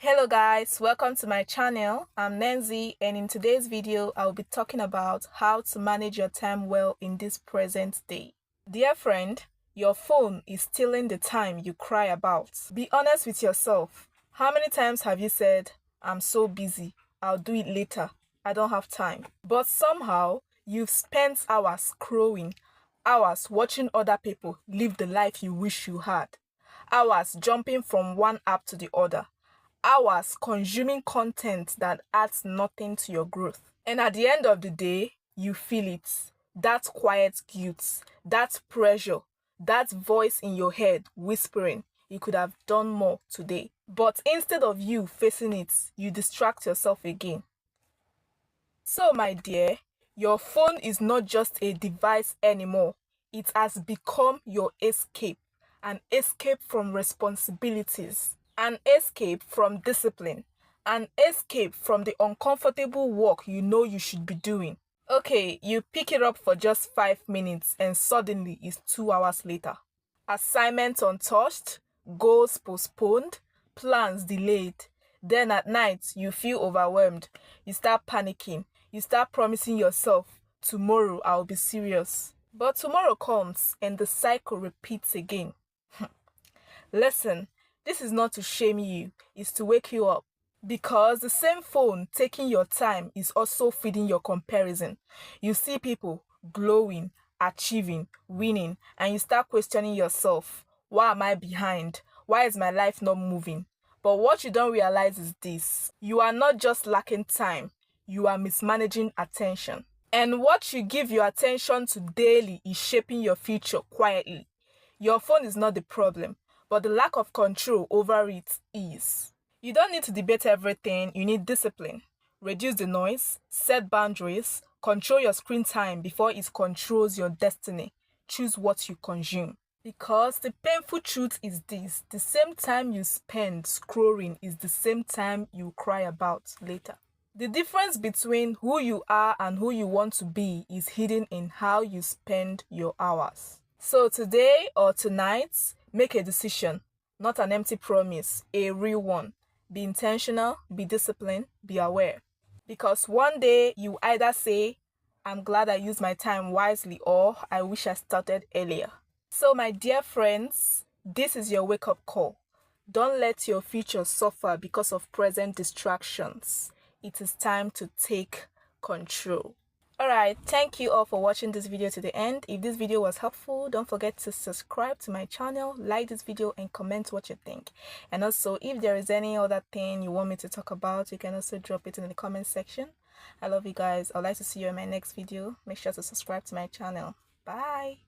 Hello guys, welcome to my channel. I'm Nancy, and in today's video I'll be talking about how to manage your time well in this present day. Dear friend, your phone is stealing the time you cry about. Be honest with yourself. How many times have you said, "I'm so busy, I'll do it later, I don't have time"? But somehow you've spent hours scrolling, hours watching other people live the life you wish you had, hours jumping from one app to the other, hours consuming content that adds nothing to your growth. And at the end of the day, you feel it. That quiet guilt, that pressure, that voice in your head whispering, you could have done more today. But instead of you facing it, you distract yourself again. So my dear, your phone is not just a device anymore. It has become your escape, an escape from responsibilities, an escape from discipline, an escape from the uncomfortable work you know you should be doing. Okay, you pick it up for just 5 minutes and suddenly it's 2 hours later. Assignments untouched, goals postponed, plans delayed. Then at night, you feel overwhelmed. You start panicking. You start promising yourself, "Tomorrow I'll be serious." But tomorrow comes and the cycle repeats again. Listen, this is not to shame you, it's to wake you up. Because the same phone taking your time is also feeding your comparison. You see people glowing, achieving, winning, and you start questioning yourself. Why am I behind? Why is my life not moving? But what you don't realize is this. You are not just lacking time, you are mismanaging attention. And what you give your attention to daily is shaping your future quietly. Your phone is not the problem, but the lack of control over it is. You don't need to debate everything, you need discipline. Reduce the noise, set boundaries, control your screen time before it controls your destiny. Choose what you consume. Because the painful truth is this: the same time you spend scrolling is the same time you cry about later. The difference between who you are and who you want to be is hidden in how you spend your hours. So today or tonight, make a decision, not an empty promise, a real one. Be intentional, be disciplined, be aware. Because one day you either say, "I'm glad I used my time wisely," or "I wish I started earlier." So my dear friends, this is your wake-up call. Don't let your future suffer because of present distractions. It is time to take control. Alright, thank you all for watching this video to the end. If this video was helpful, don't forget to subscribe to my channel, like this video, and comment what you think. And also, if there is any other thing you want me to talk about, you can also drop it in the comment section. I love you guys. I'd like to see you in my next video. Make sure to subscribe to my channel. Bye.